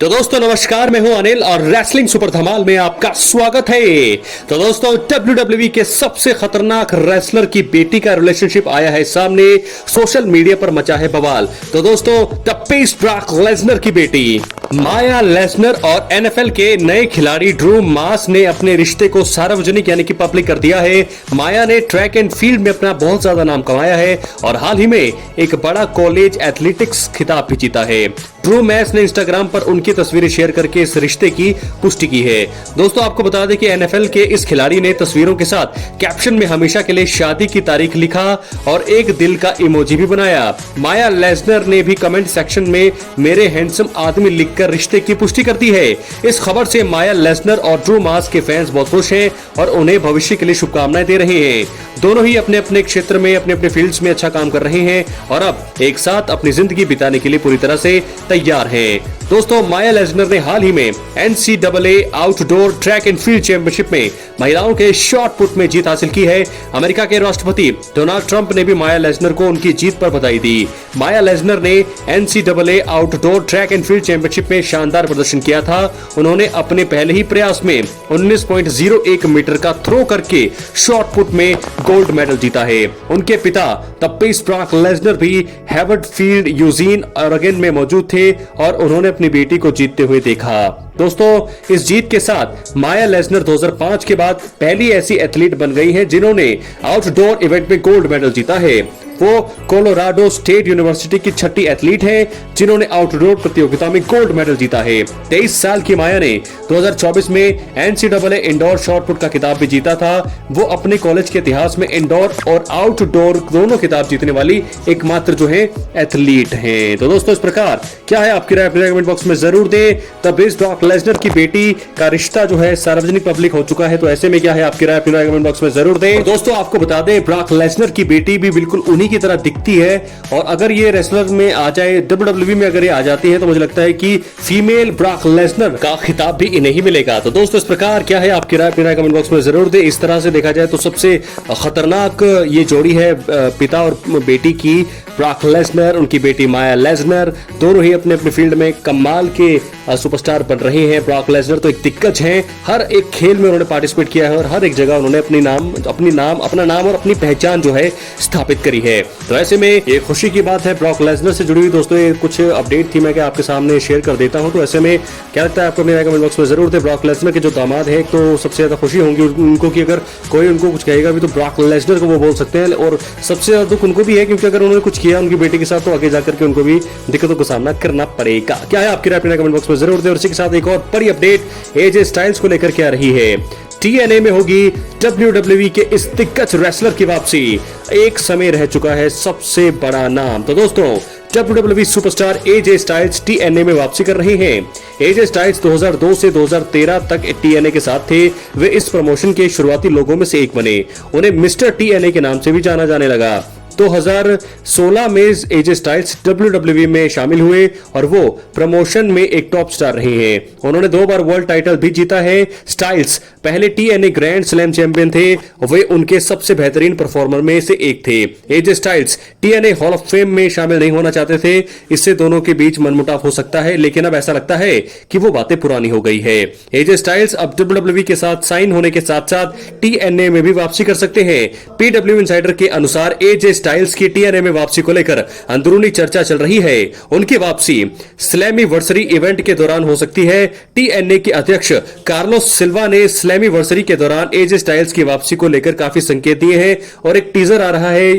तो दोस्तों नमस्कार, मैं हूं अनिल और रेसलिंग सुपर धमाल में आपका स्वागत है। तो दोस्तों WWE के सबसे खतरनाक रेसलर की बेटी का रिलेशनशिप आया है सामने, सोशल मीडिया पर मचा है बवाल। तो दोस्तों द पेस ब्रॉक लेसनर की बेटी माया लेसनर और NFL के नए खिलाड़ी ड्रू मास ने अपने रिश्ते को सार्वजनिक यानी कि पब्लिक कर दिया है। माया ने ट्रैक एंड फील्ड में अपना बहुत ज्यादा नाम कमाया है और हाल ही में एक बड़ा कॉलेज एथलेटिक्स खिताब भी जीता है। ड्रू मैस ने इंस्टाग्राम पर उनकी तस्वीरें शेयर करके इस रिश्ते की पुष्टि की है। दोस्तों आपको बता दें कि NFL के इस खिलाड़ी ने तस्वीरों के साथ कैप्शन में हमेशा के लिए शादी की तारीख लिखा और एक दिल का इमोजी भी बनाया। माया लेसनर ने भी कमेंट सेक्शन में मेरे हैंडसम आदमी लिखकर रिश्ते की पुष्टि कर दी है। इस खबर से माया लेसनर और ड्रू मास के फैंस बहुत खुश हैं और उन्हें भविष्य के लिए शुभकामनाएं दे रहे हैं। दोनों ही अपने अपने क्षेत्र में अपने अपने फील्ड्स में अच्छा काम कर रहे हैं और अब एक साथ अपनी जिंदगी बिताने के लिए पूरी तरह से तैयार हैं। दोस्तों माया लेसनर ने हाल ही में NCAA outdoor track and field championship में महिलाओं के शॉट पुट में जीत हासिल की है। अमेरिका के राष्ट्रपति डोनाल्ड ट्रंप ने भी माया लेसनर को उनकी जीत पर बधाई दी। माया लेसनर ने NCAA outdoor track and field championship में शानदार प्रदर्शन किया था। उन्होंने अपने पहले ही प्रयास में 19.01 मीटर का थ्रो करके शॉट पुट में गोल्ड मेडल जीता है। उनके पिता द पेस ब्रॉक लेसनर भी हैवर्ड फील्ड यूजीन ओरेगन में मौजूद थे और उन्होंने अपनी बेटी को जीतते हुए देखा। दोस्तों इस जीत के साथ माया लेसनर 2005 के बाद पहली ऐसी एथलीट बन गई है जिन्होंने आउटडोर इवेंट में गोल्ड मेडल जीता है। वो कोलोराडो स्टेट यूनिवर्सिटी की छठी एथलीट है जिन्होंने आउटडोर प्रतियोगिता में गोल्ड मेडल जीता है। 23 साल की माया ने 2024 में NCAA इंडोर शॉट पुट का खिताब भी जीता था। वो अपने कॉलेज के इतिहास में इंडोर और आउटडोर दोनों खिताब जीतने वाली एकमात्र जो है एथलीट हैं। तो दोस्तों इस प्रकार क्या है आपकी राय अपने कमेंट बॉक्स में जरूर दें। द पेस ब्रॉक लेसनर की बेटी का रिश्ता जो है सार्वजनिक पब्लिक हो चुका है, तो ऐसे में क्या है आपकी राय अपनी राय कमेंट बॉक्स में जरूर दें। दोस्तों आपको बता दें ब्रॉक लेसनर की बेटी भी बिल्कुल उन्हीं की तरह दिखती है और अगर ये रेसलर में आ जाए, WWE में अगर ये आ जाती है तो मुझे लगता है कि फीमेल ब्रॉक लेसनर का खिताब भी इन्हें ही मिलेगा। तो दोस्तों इस प्रकार क्या है आपकी राय अपनी राय कमेंट बॉक्स में जरूर दे। इस तरह से देखा जाए तो सबसे खतरनाक ये जोड़ी है पिता और बेटी की, ब्रॉक लेसनर उनकी बेटी माया लेसनर, दोनों ही अपने अपने फील्ड में कमाल के सुपरस्टार बन रहे हैं। ब्रॉक लेसनर तो एक दिग्गज हैं, हर एक खेल में उन्होंने पार्टिसिपेट किया है और हर एक जगह उन्होंने अपना नाम और अपनी पहचान जो है स्थापित करी है। तो ऐसे में ये खुशी की बात है ब्रॉक लेसनर से जुड़ी हुई। दोस्तों ये कुछ अपडेट थी मैं क्या आपके सामने शेयर कर देता हूं। तो ऐसे में क्या लगता है आपको मेरे कमेंट बॉक्स में जरूर दे। ब्रॉक लेसनर के जो दामाद है तो सबसे ज्यादा खुशी होंगी उनको कि अगर कोई उनको कुछ कहेगा भी तो ब्रॉक लेसनर को वो बोल सकते हैं, और सबसे ज्यादा दुख उनको भी है क्योंकि अगर उन्होंने कुछ किया उनकी बेटी के साथ तो आगे जाकर के उनको भी दिक्कतों का सामना करना पड़ेगा। क्या है आपकी राय अपने कमेंट बॉक्स में जरूर दे। और इसी के साथ एक और बड़ी अपडेट AJ स्टाइल्स को लेकर के आ रही है। TNA में होगी WWE के इस दिग्गज रेसलर की वापसी। एक समय रह चुका है सबसे बड़ा नाम। तो दोस्तों WWE superstar AJ styles TNA में वापसी कर रहे हैं। AJ स्टाइल्स 2002 से 2013 तक TNA के साथ थे। वे इस प्रमोशन के शुरुआती लोगों में से एक बने। उन्हें मिस्टर TNA के नाम से भी जाना जाने लगा। 2016 में AJ स्टाइल्स WWE में शामिल हुए और वो प्रमोशन में एक टॉप स्टार रहे हैं। उन्होंने 2 बार वर्ल्ड टाइटल भी जीता है। स्टाइल्स पहले TNA ग्रैंड स्लैम चैंपियन थे। वे उनके सबसे बेहतरीन परफॉर्मर में से एक थे। AJ styles TNA hall of fame में शामिल नहीं होना चाहते थे। इससे दोनों के बीच मनमुटाव हो सकता है, लेकिन अब ऐसा लगता है कि वो बातें पुरानी हो गई है। AJ स्टाइल्स अब WWE के साथ साइन होने के साथ साथ TNA में भी वापसी कर सकते हैं। PW इनसाइडर के अनुसार AJ स्टाइल्स की TNA में वापसी को लेकर अंदरूनी चर्चा चल रही है। उनकी वापसी स्लैमिवर्सरी इवेंट के दौरान हो सकती है। TNA के अध्यक्ष कार्लोस सिल्वा ने स्लैमिवर्सरी के दौरान AJ स्टाइल्स की वापसी को लेकर काफी संकेत दिए हैं और एक टीजर आ रहा है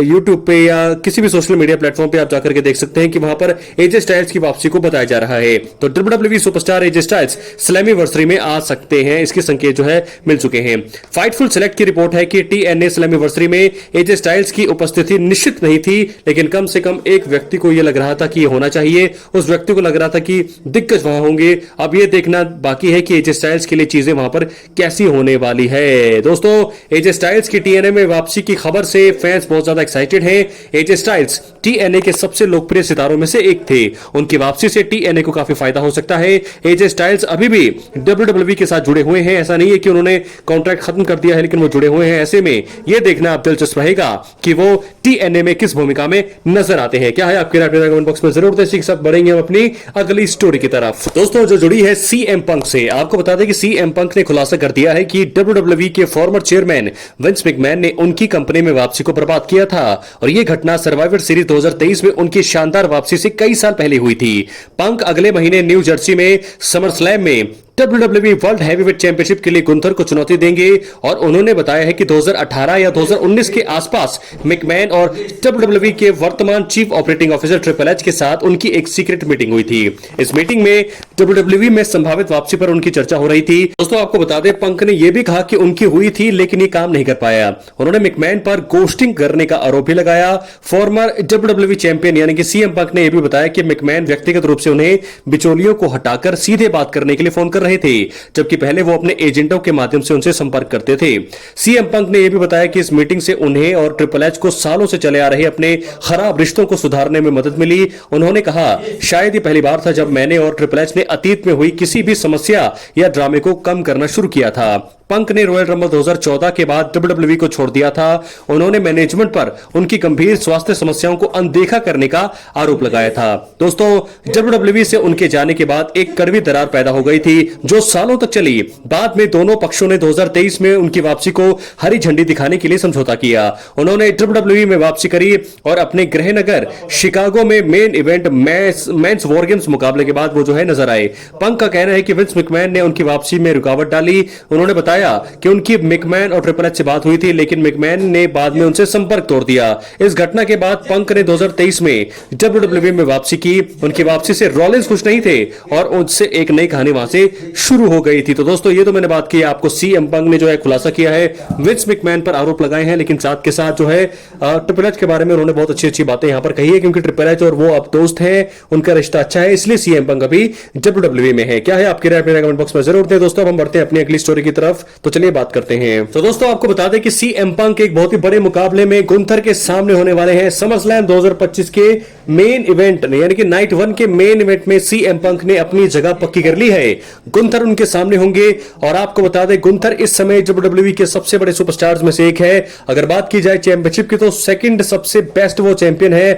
यूट्यूब पे या किसी भी सोशल मीडिया प्लेटफॉर्म पे आप जाकर के देख सकते हैं कि वहां पर AJ स्टाइल्स की वापसी को बताया जा रहा है। तो WWE सुपरस्टार AJ स्टाइल्स स्लैमिवर्सरी में आ सकते हैं, इसके संकेत जो है मिल चुके हैं। फाइटफुल सेलेक्ट की रिपोर्ट है कि TNA स्लैमिवर्सरी में AJ स्टाइल्स की उपस्थिति निश्चित नहीं थी, लेकिन कम से कम एक व्यक्ति को यह लग रहा था कि यह होना चाहिए। उस व्यक्ति को लग रहा था कि दिग्गज वहां होंगे। अब यह देखना बाकी है कि AJ स्टाइल्स के लिए चीजें वहां पर कैसी होने वाली है। दोस्तों AJ स्टाइल्स की TNA में वापसी की खबर से फैंस बहुत ज्यादा एक्साइटेड हैं। AJ स्टाइल्स TNA के सबसे लोकप्रिय सितारों में से एक थे। उनकी वापसी से TNA को काफी फायदा हो सकता है। AJ स्टाइल्स अभी भी WWE के साथ जुड़े हुए हैं, ऐसा नहीं है कि उन्होंने कॉन्ट्रैक्ट खत्म कर दिया है, लेकिन वो जुड़े हुए हैं। ऐसे में यह देखना अब दिलचस्प रहेगा कि वो TNA में किस भूमिका में नजर आते हैं। क्या है आपकी राय कमेंट बॉक्स में जरूर इसी के साथ बढ़ेंगे हम अपनी अगली स्टोरी की तरफ। दोस्तों जो जुड़ी है CM पंक से, आपको बता दें कि CM पंक ने खुलासा कर दिया है कि WWE के फॉर्मर चेयरमैन विंस मैकमैन ने उनकी कंपनी में वापसी को बर्बाद किया था और यह घटना सर्वाइवर सीरीज 2023 में उनकी शानदार वापसी से कई साल पहले हुई थी। पंक अगले महीने न्यू जर्सी में समर स्लैम में WWE वर्ल्ड हैवीवेट चैंपियनशिप के लिए गुंथर को चुनौती देंगे और उन्होंने बताया है कि 2018 या 2019 के आसपास मैकमैन और WWE के वर्तमान chief operating officer triple H के साथ उनकी एक सीक्रेट मीटिंग हुई थी। इस मीटिंग में WWE में संभावित वापसी पर उनकी चर्चा हो रही थी। दोस्तों आपको बता दें पंक ने यह भी कहा कि उनकी हुई थी लेकिन ये काम नहीं कर पाया। उन्होंने मैकमैन पर गोस्टिंग करने का आरोप भी लगाया। फॉर्मर WWE चैंपियन यानी कि CM पंक ने यह भी बताया कि मैकमैन व्यक्तिगत रूप से उन्हें बिचौलियों को हटाकर सीधे बात करने के लिए फोन कर रहे थे, जबकि पहले वो अपने एजेंटों के माध्यम से उनसे संपर्क करते थे। CM पंक ने यह भी बताया कि इस मीटिंग से उन्हें और ट्रिपल एच को सालों से चले आ रहे अपने खराब रिश्तों को सुधारने में मदद मिली। उन्होंने कहा शायद ये पहली बार था जब मैंने और ट्रिपल एच ने अतीत में हुई किसी भी समस्या या ड्रामे को कम करना शुरू किया था। पंक ने रॉयल रंबल 2014 के बाद WWE को छोड़ दिया था। उन्होंने मैनेजमेंट पर उनकी गंभीर स्वास्थ्य समस्याओं को अनदेखा करने का आरोप लगाया था। दोस्तों WWE से उनके जाने के बाद एक कड़वी दरार पैदा हो गई थी जो सालों तक चली। बाद में दोनों पक्षों ने 2023 में उनकी वापसी को हरी झंडी दिखाने के लिए समझौता किया। उन्होंने WWE में वापसी करी और अपने गृह नगर शिकागो में main event men's war games मुकाबले के बाद वो जो है नजर आए। पंक का कहना है कि विंस मैकमैन ने उनकी वापसी में रुकावट डाली। उन्होंने बताया कि उनकी मैकमैन और ट्रिपल एच से बात हुई थी लेकिन मैकमैन ने बाद में उनसे संपर्क तोड़ दिया। इस घटना के बाद पंक ने 2023 में WWE में वापसी की। उनकी वापसी से रॉलिंस खुश नहीं थे और उनसे एक नई कहानी वहां से शुरू हो गई थी। तो दोस्तों ये तो मैंने बात की आपको, CM पंक ने जो है खुलासा किया है, विंस मैकमैन पर आरोप लगाए हैं लेकिन साथ के साथ जो है ट्रिपल एच के बारे में उन्होंने बहुत अच्छी अच्छी बातें यहां पर कही है क्योंकि ट्रिपल एच और वो अब दोस्त हैं, उनका रिश्ता अच्छा है, इसलिए CM पंक अभी WWE में है। क्या है आपकी राय कमेंट बॉक्स में जरूर दें। दोस्तों अब हम बढ़ते हैं अपनी अगली स्टोरी की तरफ, तो चलिए बात करते हैं। तो दोस्तों आपको बता दें कि CM पंक एक बहुत ही बड़े मुकाबले में गुंथर के सामने होने वाले हैं। समर स्लैम 2025 के मेन इवेंट यानी कि नाइट 1 के मेन इवेंट में CM पंक ने अपनी जगह पक्की कर ली है। गुंथर उनके सामने होंगे और आपको बता दें गुंथर इस समय WWE के सबसे बड़े सुपरस्टार्स में से एक है। अगर बात की जाए चैंपियनशिप की तो सेकंड सबसे बेस्ट वो चैंपियन है,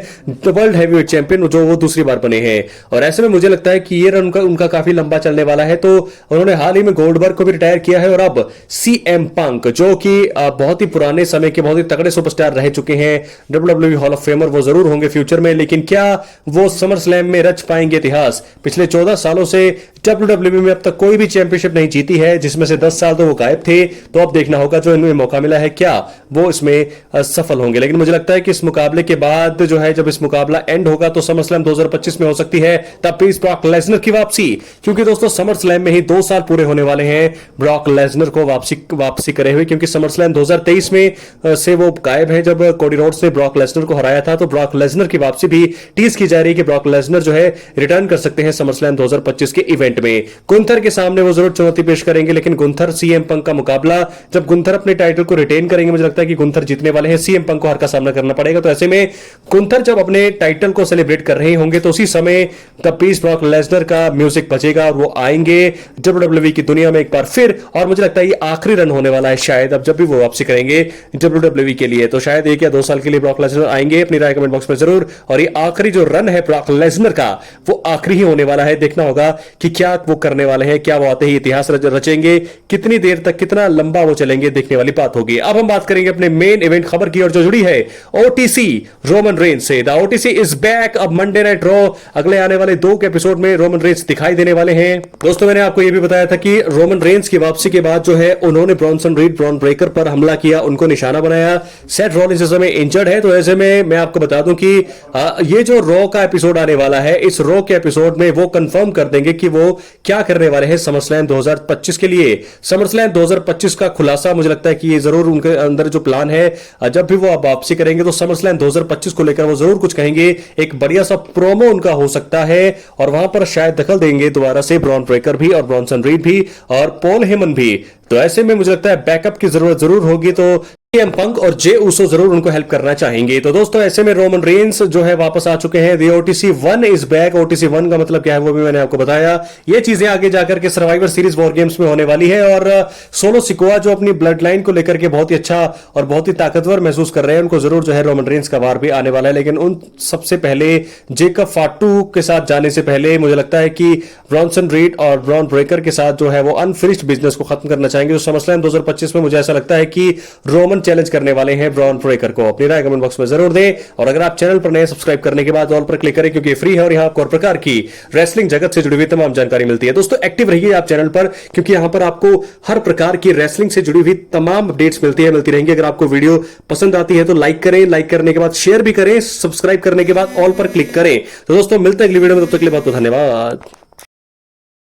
वर्ल्ड हैवीवेट चैंपियन जो वो दूसरी बार बने हैं। और ऐसे में मुझे लगता है कि ये रन उनका काफी लंबा चलने वाला है। तो उन्होंने हाल ही में गोल्डबर्ग को भी रिटायर किया है और अब CM पंक जो कि बहुत ही पुराने समय के बहुत ही तगड़े सुपरस्टार रह चुके हैं, WWE हॉल ऑफ फेमर वो जरूर होंगे फ्यूचर में, लेकिन क्या वो समर स्लैम में रच पाएंगे इतिहास। पिछले 14 सालों से WWE में अब तक कोई भी चैंपियनशिप नहीं जीती है, जिसमें से 10 साल तो वो गायब थे। तो अब देखना होगा जो इन्हें मौका मिला है क्या वो इसमें सफल होंगे। लेकिन मुझे लगता है कि इस मुकाबले के बाद जो है जब इस मुकाबला एंड होगा तो समर स्लैम 2025 में हो सकती है तब भी ब्रॉक लेसनर की वापसी, क्योंकि दोस्तों समर स्लैम में ही 2 साल पूरे होने वाले हैं ब्रॉक लेसनर को वापसी करे हुए, क्योंकि समर स्लैम 2023 में से वो गायब है जब कोडी रोड्स ने ब्रॉक लेसनर को हराया था। तो ब्रॉक लेसनर की वापसी भी टीज की जा रही है कि ब्रॉक लेसनर जो है रिटर्न कर सकते हैं समर स्लैम 2025 के इवेंट में। गुंथर के सामने वो जरूर चुनौती पेश करेंगे, लेकिन गुंथर CM पंक का मुकाबला जब गुंथर अपने टाइटल को रिटेन करेंगे मुझे लगता है कि गुंथर जीतने वाले हैं, CM पंक को हार का सामना करना पड़ेगा। तो ऐसे में गुंथर जब अपने टाइटल को सेलिब्रेट कर रहे होंगे तो उसी समय तब पीस ब्रॉक लेसनर का म्यूजिक बजेगा और वो आएंगे WWE की दुनिया में एक बार फिर। और मुझे लगता है ये आखिरी रन होने वाला है शायद, अब जब भी वो वापसी करेंगे WWE के लिए तो शायद 1 या 2 साल के लिए ब्रॉक लेसनर आएंगे। अपनी राय कमेंट बॉक्स में जरूर। और ये आखिरी जो रन है ब्रॉक लेसनर का वो आखिरी ही होने वाला है। देखना होगा कि क्या वो करने वाले हैं, क्या वो आते ही इतिहास रचेंगे, कितनी देर तक कितना लंबा वो चलेंगे, देखने वाली बात होगी। अब हम बात करेंगे अपने मेन इवेंट खबर की और जो जुड़ी है OTC रोमन रेंस से। The OTC is back. अब मंडे नाइट रॉ अगले आने वाले 2 के एपिसोड में रोमन रेंस दिखाई देने वाले हैं। दोस्तों मैंने आपको यह भी बताया था कि रोमन रेंस की वापसी के बाद जो है उन्होंने ब्रॉन्सन रीड ब्रॉन ब्रेकर पर हमला किया, उनको निशाना बनाया। सेथ रॉलिंस इस समय इंजर्ड है, तो ऐसे में मैं आपको बता दूं कि ये जो रॉ का एपिसोड आने वाला है, इस रॉ के एपिसोड में वो कंफर्म कर देंगे कि वो क्या करने वाले हैं समरस्लैम 2025 के लिए। समरस्लैम 2025 का खुलासा मुझे लगता है कि ये जरूर उनके अंदर जो प्लान है, जब भी वो वापसी करेंगे तो समरस्लैम 2025 को लेकर वो जरूर कुछ कहेंगे। एक बढ़िया सा प्रोमो उनका हो सकता है और वहां पर शायद दखल देंगे दोबारा से ब्रॉन ब्रेकर भी और ब्रॉन्सन रीड भी और पॉल हेमन भी। तो ऐसे में मुझे लगता है बैकअप की जरूरत जरूर होगी। तो CM पंक और जे ऊसो जरूर उनको हेल्प करना चाहेंगे। तो दोस्तों ऐसे में रोमन रेंस जो है वापस आ चुके हैं। OTC 1 is back. OTC 1 का मतलब क्या है वो भी मैंने आपको बताया। ये चीजें आगे जाकर के सर्वाइवर सीरीज वॉर गेम्स में होने वाली है और सोलो सिकोआ जो अपनी ब्लड लाइन को लेकर के बहुत ही अच्छा और बहुत ही ताकतवर महसूस कर रहे हैं, उनको जरूर जो है रोमन रेंस का वार भी आने वाला है। लेकिन उन सबसे पहले जेकब फाटू के साथ जाने से पहले मुझे लगता है कि ब्रॉन्सन रीड और ब्रॉन ब्रेकर के साथ जो है वो अनफिनिश्ड बिजनेस को खत्म करना चाहेंगे। तो समरस्लैम 2025 में मुझे ऐसा लगता है कि रोमन चैलेंज करने वाले हैं ब्रॉन ब्रेकर को। अपनी राय कमेंट बॉक्स में जरूर दें और अगर आप चैनल पर नए सब्सक्राइब करने के बाद ऑल पर क्लिक करें क्योंकि ये फ्री है और यहां आपको हर प्रकार की रेसलिंग जगत से जुड़ी हुई तमाम जानकारी मिलती है। दोस्तों एक्टिव रहिए आप चैनल पर क्योंकि यहां पर आपको हर प्रकार की रेसलिंग से जुड़ी हुई तमाम अपडेट्स मिलती रहेंगी। अगर आपको वीडियो पसंद आती है तो लाइक करें, लाइक करने के बाद शेयर भी करें, सब्सक्राइब करने के बाद ऑल पर क्लिक करें। तो दोस्तों मिलते हैं अगली वीडियो में, तब तक के लिए बहुत बहुत धन्यवाद।